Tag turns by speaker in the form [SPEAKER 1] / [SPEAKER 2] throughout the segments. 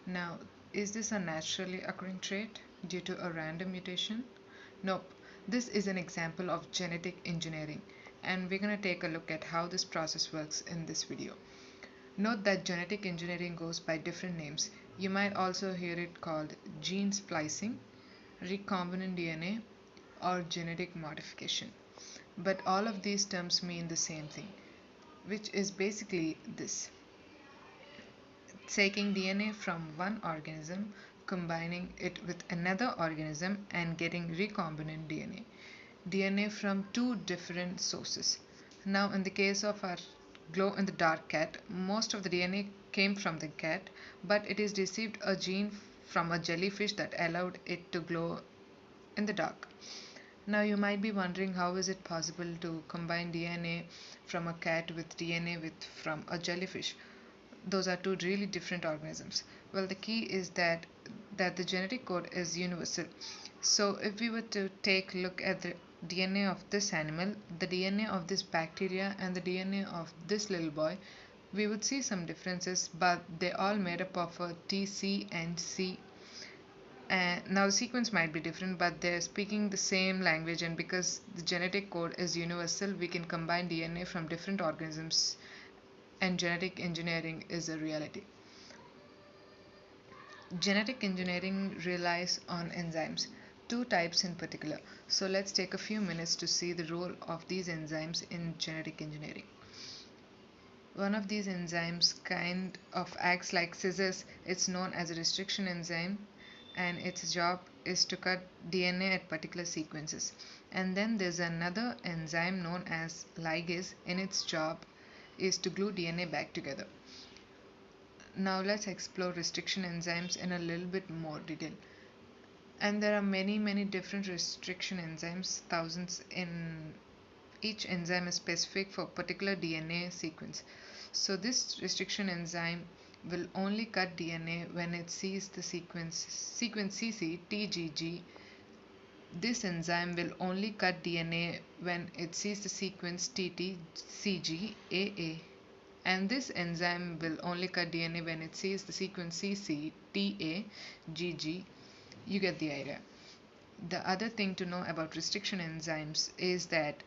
[SPEAKER 1] Now, is this a naturally occurring trait due to a random mutation? Nope. This is an example of genetic engineering, and we're going to take a look at how this process works in this video. Note that genetic engineering goes by different names. You might also hear it called gene splicing, recombinant DNA, or genetic modification. But all of these terms mean the same thing, which is basically this: taking DNA from one organism, combining it with another organism, and getting recombinant DNA. DNA from two different sources. Now, in the case of our glow in the dark cat, most of the DNA came from the cat, but it is received a gene from a jellyfish that allowed it to glow in the dark. Now, you might be wondering, how is it possible to combine DNA from a cat with DNA from a jellyfish? Those are two really different organisms. Well, the key is that the genetic code is universal. So if we were to take a look at the DNA of this animal, the DNA of this bacteria, and the DNA of this little boy, we would see some differences, but they all made up of a T, C, and C. And now the sequence might be different, but they're speaking the same language, and because the genetic code is universal, we can combine DNA from different organisms, and genetic engineering is a reality. Genetic engineering relies on enzymes, two types in particular. So let's take a few minutes to see the role of these enzymes in genetic engineering. One of these enzymes kind of acts like scissors. It's known as a restriction enzyme, and its job is to cut DNA at particular sequences. And then there's another enzyme known as ligase, and its job is to glue DNA back together. Now let's explore restriction enzymes in a little bit more detail. And there are many different restriction enzymes, thousands in each enzyme is specific for a particular DNA sequence. So this restriction enzyme will only cut DNA when it sees the sequence CC This enzyme will only cut DNA when it sees the sequence TTCG and this enzyme will only cut DNA when it sees the sequence CCTAGG. You get the idea. The other thing to know about restriction enzymes is that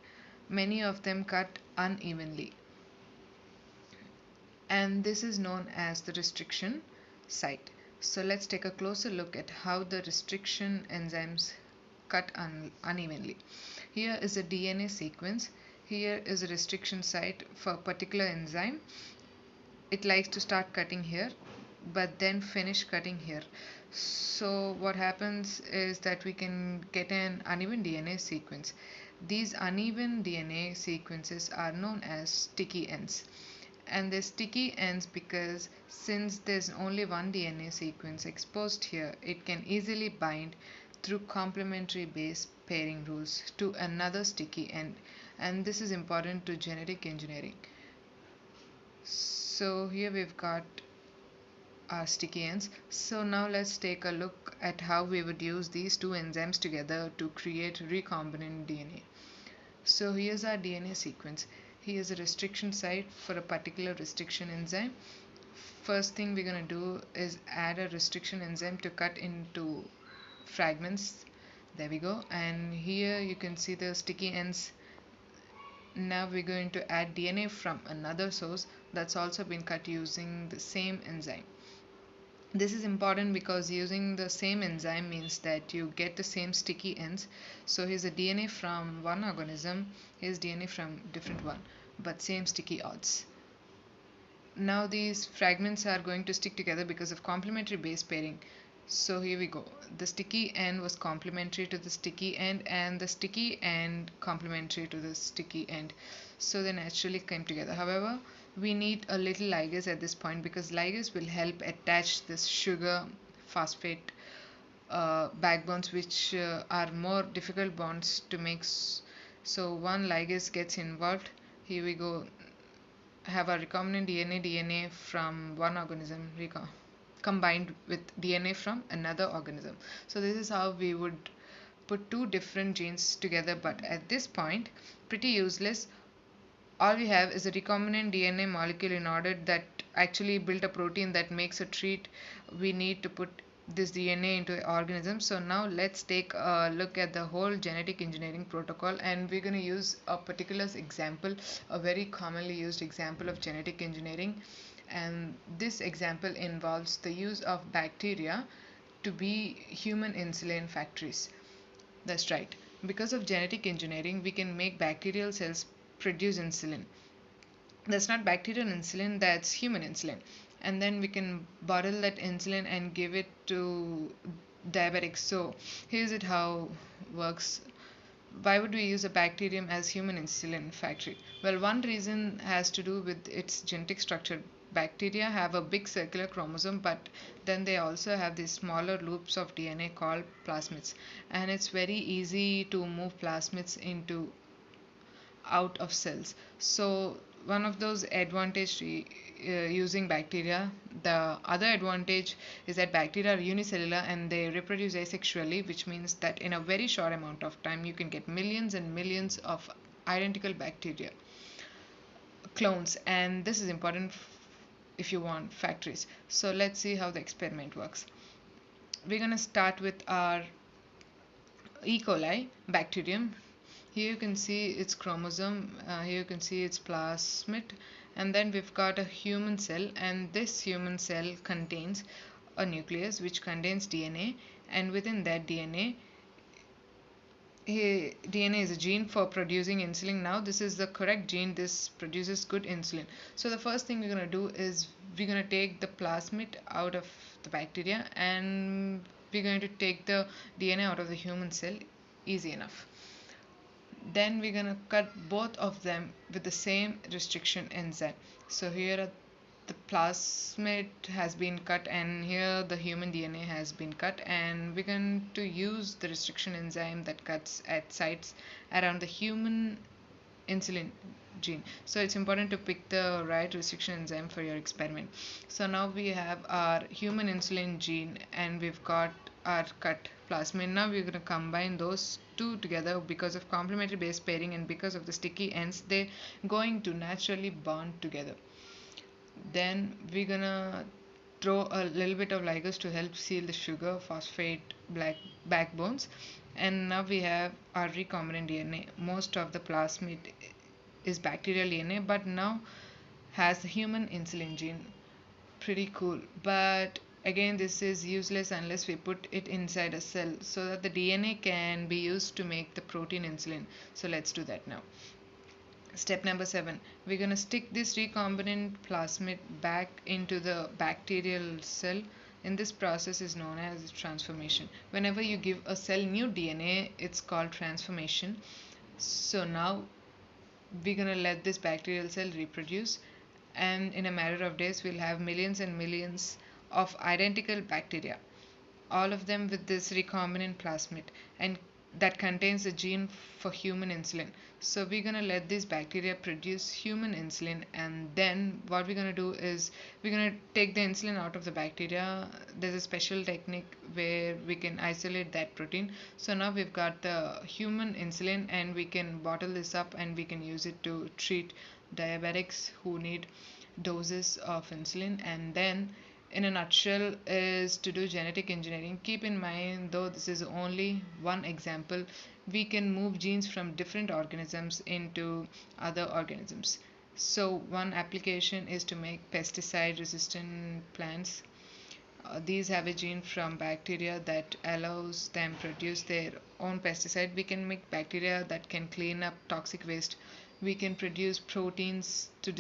[SPEAKER 1] many of them cut unevenly, and this is known as the restriction site. So let's take a closer look at how the restriction enzymes cut unevenly. Here is a DNA sequence. Here is a restriction site for a particular enzyme. It likes to start cutting here, but then finish cutting here. So what happens is that we can get an uneven DNA sequence. These uneven DNA sequences are known as sticky ends. And they're sticky ends because since there's only one DNA sequence exposed here, it can easily bind through complementary base pairing rules to another sticky end. And this is important to genetic engineering. So here we've got our sticky ends. So now let's take a look at how we would use these two enzymes together to create recombinant DNA. So here's our DNA sequence. Here's a restriction site for a particular restriction enzyme. First thing we're going to do is add a restriction enzyme to cut into fragments. There we go. And here you can see the sticky ends. Now we're going to add DNA from another source that's also been cut using the same enzyme. This is important because using the same enzyme means that you get the same sticky ends. So here's a DNA from one organism, here's DNA from different one, but same sticky odds. Now these fragments are going to stick together because of complementary base pairing. So here we go. The sticky end was complementary to the sticky end, and the sticky end complementary to the sticky end. So they naturally came together. However, we need a little ligase at this point because ligase will help attach this sugar phosphate backbones, which are more difficult bonds to make. So one ligase gets involved. Here we go. Have a recombinant DNA from one organism combined with DNA from another organism. So this is how we would put two different genes together, but at this point, pretty useless. All we have is a recombinant DNA molecule in order that actually built a protein that makes a treat, we need to put this DNA into an organism. So now let's take a look at the whole genetic engineering protocol, and we're going to use a particular example, a very commonly used example of genetic engineering. And this example involves the use of bacteria to be human insulin factories. That's right. Because of genetic engineering, we can make bacterial cells produce insulin. That's not bacterial insulin, that's human insulin. And then we can bottle that insulin and give it to diabetics. So here's it how works. Why would we use a bacterium as human insulin factory? Well, one reason has to do with its genetic structure. Bacteria have a big circular chromosome, but then they also have these smaller loops of DNA called plasmids, and it's very easy to move plasmids into out of cells. So one of those advantage using bacteria. The other advantage is that bacteria are unicellular and they reproduce asexually, which means that in a very short amount of time you can get millions and millions of identical bacteria clones, and this is important if you want factories. So let's see how the experiment works. We're going to start with our E. coli bacterium. Here you can see its chromosome, here you can see its plasmid, and then we've got a human cell, and this human cell contains a nucleus which contains DNA, and within that DNA is a gene for producing insulin. Now this is the correct gene, this produces good insulin. So the first thing we're going to do is we're going to take the plasmid out of the bacteria, and we're going to take the DNA out of the human cell. Easy enough. Then we're going to cut both of them with the same restriction enzyme. So here the plasmid has been cut, and here the human DNA has been cut, and we're going to use the restriction enzyme that cuts at sites around the human insulin gene. So it's important to pick the right restriction enzyme for your experiment. So now we have our human insulin gene and we've got our cut plasmid. Now we're going to combine those two together. Because of complementary base pairing and because of the sticky ends, they're going to naturally bond together. Then we're gonna throw a little bit of ligase to help seal the sugar phosphate black backbones, and now we have our recombinant DNA. Most of the plasmid is bacterial DNA, but now has the human insulin gene. Pretty cool, but again this is useless unless we put it inside a cell so that the DNA can be used to make the protein insulin. So let's do that now. Step number 7, we're going to stick this recombinant plasmid back into the bacterial cell. In this process is known as transformation. Whenever you give a cell new DNA, it's called transformation. So now we're going to let this bacterial cell reproduce, and in a matter of days we'll have millions and millions of identical bacteria, all of them with this recombinant plasmid, and that contains the gene for human insulin. So we're going to let these bacteria produce human insulin, and then what we're going to do is we're going to take the insulin out of the bacteria. There's a special technique where we can isolate that protein. So now we've got the human insulin, and we can bottle this up and we can use it to treat diabetics who need doses of insulin. And then in a nutshell is to do genetic engineering. Keep in mind, though this is only one example, we can move genes from different organisms into other organisms. So one application is to make pesticide resistant plants. These have a gene from bacteria that allows them produce their own pesticide. We can make bacteria that can clean up toxic waste. We can produce proteins to